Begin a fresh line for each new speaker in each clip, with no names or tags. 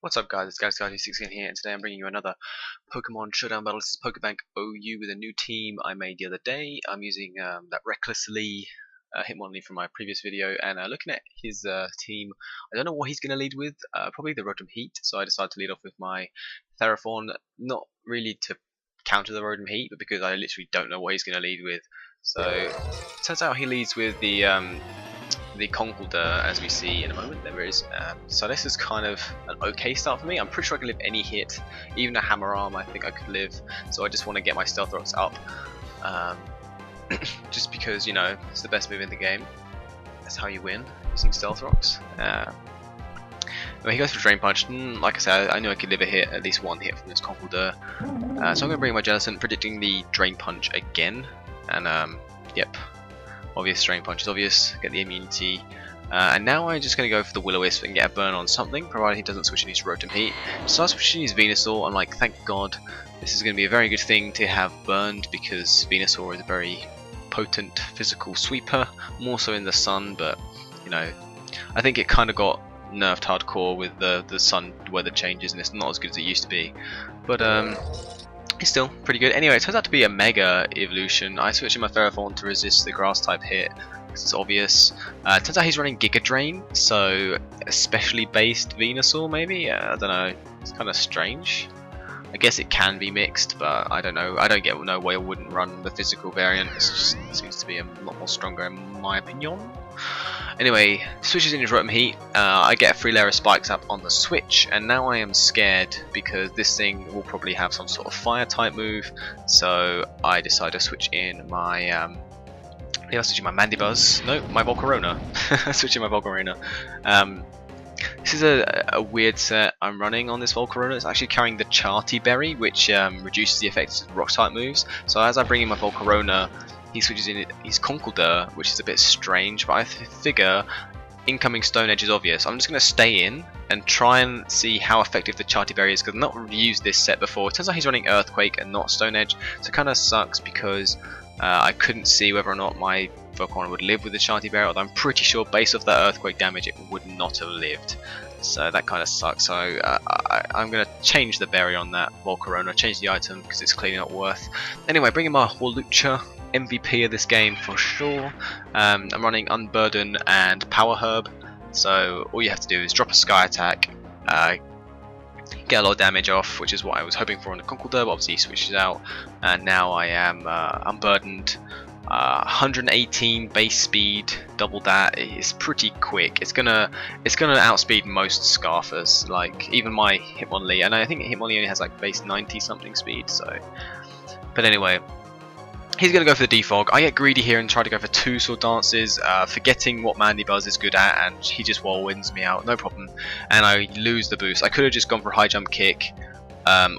What's up guys, it's Galaxyguy26 here, and today I'm bringing you another Pokemon Showdown Battle. This is Pokebank OU with a new team I made the other day. I'm using that Recklessly Hitmonlee from my previous video, and looking at his team, I don't know what he's going to lead with, probably the Rotom Heat, so I decided to lead off with my Theraphon, not really to counter the Rotom Heat, but because I literally don't know what he's going to lead with. So, it turns out he leads with the Conkeldurr, as we see in a moment. There is. So this is kind of an okay start for me. I'm pretty sure I can live any hit, even a Hammer Arm I think I could live, so I just want to get my Stealth Rocks up, just because, you know, it's the best move in the game. That's how you win, using Stealth Rocks. When he goes for Drain Punch, like I said, I knew I could live a hit, at least one hit from this Conkeldurr. So I'm going to bring my Jellicent, predicting the Drain Punch again, and yep. Obvious Drain Punch is obvious, get the immunity, and now I'm just going to go for the Will-O-Wisp and get a burn on something, provided he doesn't switch in his Rotom Heat. So I switch in his Venusaur. I'm like, thank God, this is going to be a very good thing to have burned, because Venusaur is a very potent physical sweeper, more so in the sun, but, you know, I think it kind of got nerfed hardcore with the sun weather changes, and it's not as good as it used to be, but it's still pretty good. Anyway, it turns out to be a Mega Evolution. I switched in my Theraphon to resist the Grass type hit, because it's obvious. Turns out he's running Giga Drain, so especially based Venusaur maybe? I don't know. It's kind of strange. I guess it can be mixed, but I don't know. I don't get no way I wouldn't run the physical variant. It just seems to be a lot more stronger in my opinion. Anyway, switches in his Rotom Heat. I get a free layer of Spikes up on the switch, and now I am scared because this thing will probably have some sort of fire type move. So I decide to switch in my I switch in my Mandibuzz. No, my Volcarona. Switching my Volcarona. This is a weird set I'm running on this Volcarona. It's actually carrying the Charty Berry, which reduces the effects of rock type moves. So as I bring in my Volcarona, he switches in his Conkeldurr, which is a bit strange, but I figure incoming Stone Edge is obvious. I'm just going to stay in and try and see how effective the Charty Berry is, because I've not used this set before. It turns out he's running Earthquake and not Stone Edge, so it kind of sucks because I couldn't see whether or not my Volcarona would live with the Charty Berry, although I'm pretty sure based off that Earthquake damage it would not have lived. So that kind of sucks. So I'm going to change the berry on that Volcarona, change the item because it's clearly not worth. Anyway, bring in my Hawlucha, MVP of this game for sure. I'm running Unburden and Power Herb, so all you have to do is drop a Sky Attack, get a lot of damage off, which is what I was hoping for on the Conkeldurr, but obviously he switches out, and now I am Unburdened. 118 base speed, double that. It's pretty quick. It's gonna outspeed most Scarfers, like even my Hitmonlee, and I think Hitmonlee only has like base 90 something speed. So, but anyway, he's gonna go for the Defog. I get greedy here and try to go for two Sword Dances, forgetting what Mandibuzz is good at, and he just whirlwinds me out, no problem, and I lose the boost. I could have just gone for a High Jump Kick.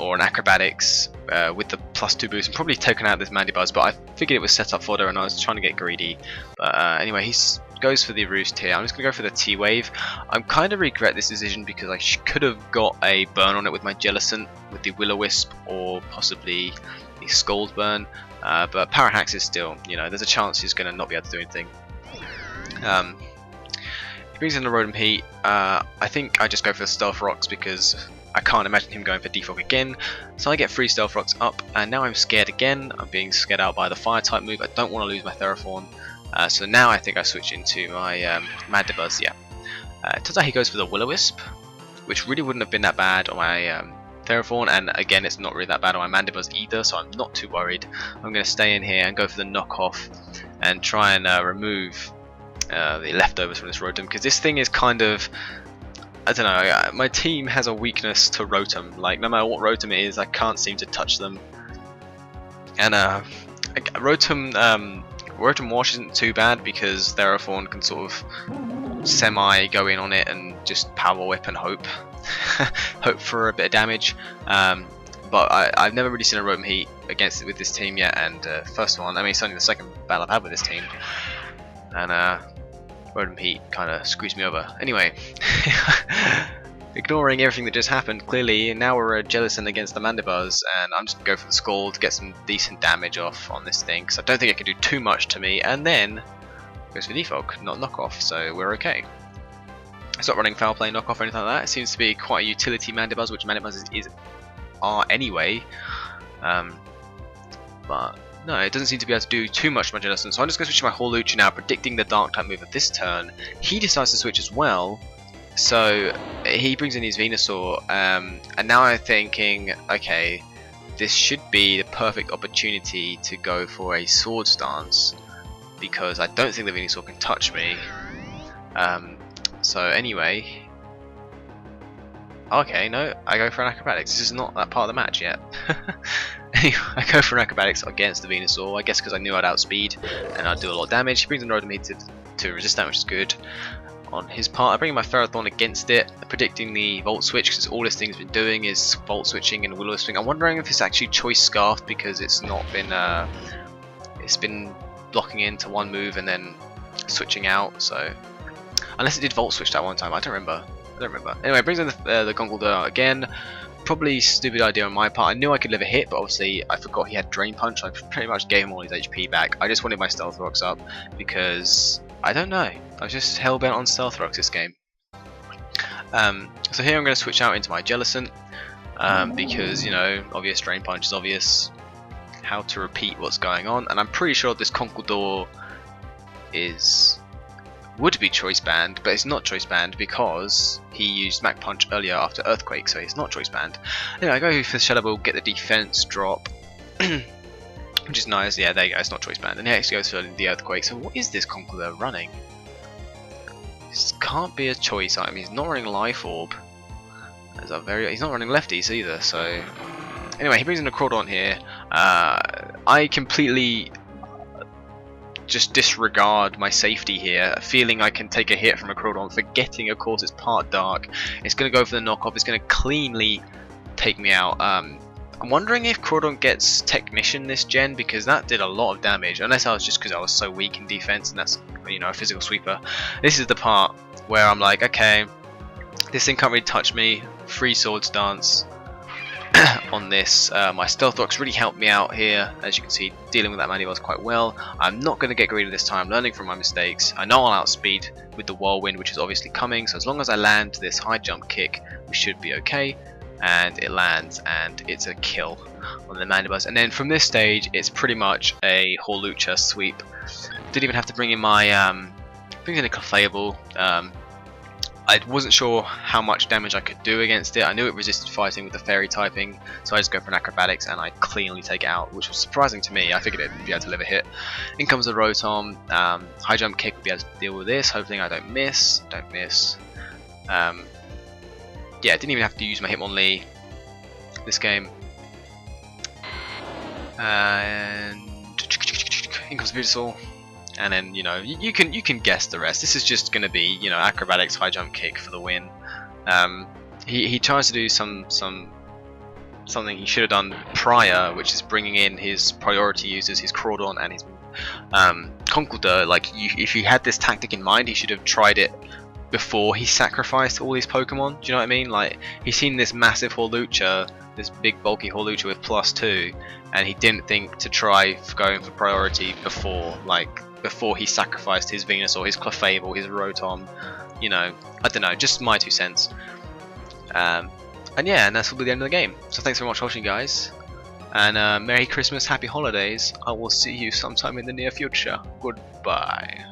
Or an Acrobatics with the +2 boost and probably taken out this Mandibuzz, but I figured it was set up fodder and I was trying to get greedy. But anyway, he goes for the Roost here. I'm just going to go for the T-Wave. I kind of regret this decision because I could have got a burn on it with my Jellicent, with the Will-O-Wisp, or possibly the Scald Burn. But Power Hacks is still, you know, there's a chance he's going to not be able to do anything. He brings in the Rotom Heat. I think I just go for the Stealth Rocks because I can't imagine him going for Defog again, so I get 3 Stealth Rocks up, and now I'm scared again. I'm being scared out by the Fire type move. I don't want to lose my Theraphon, so now I think I switch into my Mandibuzz. Yeah, turns out he goes for the Will-O-Wisp, which really wouldn't have been that bad on my Theraphon, and again it's not really that bad on my Mandibuzz either, so I'm not too worried. I'm going to stay in here and go for the knockoff and try and remove the leftovers from this Rotom, because this thing is kind of, I don't know, my team has a weakness to Rotom. Like, no matter what Rotom it is, I can't seem to touch them. And Rotom Wash isn't too bad because Theraphon can sort of semi go in on it and just Power Whip and hope hope for a bit of damage. But I've never really seen a Rotom Heat against it with this team yet, and first one, I mean it's only the second battle I've had with this team, and Rotom Heat kind of screws me over. Anyway, ignoring everything that just happened, clearly now we're a Jellicent against the Mandibuzz, and I'm just going to go for the Scald to get some decent damage off on this thing, because I don't think it can do too much to me, and then goes for Defog, not knockoff, so we're okay. It's not running foul play knockoff or anything like that. It seems to be quite a utility Mandibuzz, which Mandibuzz are anyway. But no, it doesn't seem to be able to do too much adjustment. So I'm just going to switch to my Hawlucha now, predicting the Dark type move of this turn. He decides to switch as well, so he brings in his Venusaur, and now I'm thinking, okay, this should be the perfect opportunity to go for a Swords Dance, because I don't think the Venusaur can touch me. So anyway, okay, no, I go for an Acrobatics. This is not that part of the match yet. Anyway, I go for an Acrobatics against the Venusaur, I guess because I knew I'd outspeed and I'd do a lot of damage. He brings in Rotom to resist that, which is good on his part. I bring in my Ferrothorn against it, predicting the Volt Switch, because all this thing's been doing is Volt Switching and Will-O-Wisp. I'm wondering if it's actually Choice Scarf, because it's not been, it's been blocking into one move and then switching out, so... Unless it did Volt Switch that one time, I don't remember. Anyway, it brings in the Conkeldurr again. Probably stupid idea on my part. I knew I could live a hit, but obviously I forgot he had Drain Punch. I pretty much gave him all his HP back. I just wanted my Stealth Rocks up because, I don't know, I was just hell-bent on Stealth Rocks this game. So here I'm going to switch out into my Jellicent, because, you know, obvious Drain Punch is obvious. How to repeat what's going on, and I'm pretty sure this Conkeldurr would be choice banned, but it's not choice banned because he used Mach Punch earlier after Earthquake, so he's not choice banned. Anyway, I go for the Shadow Ball, get the defense drop, which is nice. Yeah, there you go, it's not choice banned. And he actually goes for the Earthquake. So what is this Conkeldurr running? This can't be a choice item. He's not running Life Orb. He's not running Lefties either. So anyway, he brings in a Crawdaunt here. I completely just disregard my safety here, feeling I can take a hit from a Crawdaunt, forgetting of course it's part dark. It's going to go for the knockoff, it's going to cleanly take me out. I'm wondering if Crawdaunt gets Technician this gen, because that did a lot of damage, unless I was just because I was so weak in defense and that's, you know, a physical sweeper. This is the part where I'm like, okay, this thing can't really touch me, free Swords Dance on this. My Stealth Rocks really helped me out here, as you can see, dealing with that Mandibuzz quite well. I'm not going to get greedy this time, learning from my mistakes. I know I'll outspeed with the Whirlwind, which is obviously coming, so as long as I land this high jump kick, we should be okay. And it lands, and it's a kill on the Mandibuzz. And then from this stage, it's pretty much a Hawlucha sweep. Didn't even have to bring in my bring in a Clefable. I wasn't sure how much damage I could do against it. I knew it resisted fighting with the fairy typing, so I just go for an Acrobatics and I cleanly take it out, which was surprising to me. I figured it'd be able to live a hit. In comes the Rotom. High jump kick would be able to deal with this. Hopefully I don't miss. Yeah, I didn't even have to use my Hitmonlee this game. And in comes Venusaur. And then, you know, you can guess the rest. This is just going to be, you know, Acrobatics, high jump kick for the win. He tries to do something he should have done prior, which is bringing in his priority users, his Crawdaunt and his Conkeldurr. Like, if he had this tactic in mind, he should have tried it before he sacrificed all these Pokemon. Do you know what I mean? Like, he's seen this massive Hawlucha, this big bulky Hawlucha with +2, and he didn't think to try going for priority before he sacrificed his Venusaur, his Clefable, his Rotom. You know, I don't know, just my 2 cents. And yeah, and that's will be the end of the game. So thanks very much for watching, guys, and Merry Christmas, Happy Holidays. I will see you sometime in the near future. Goodbye.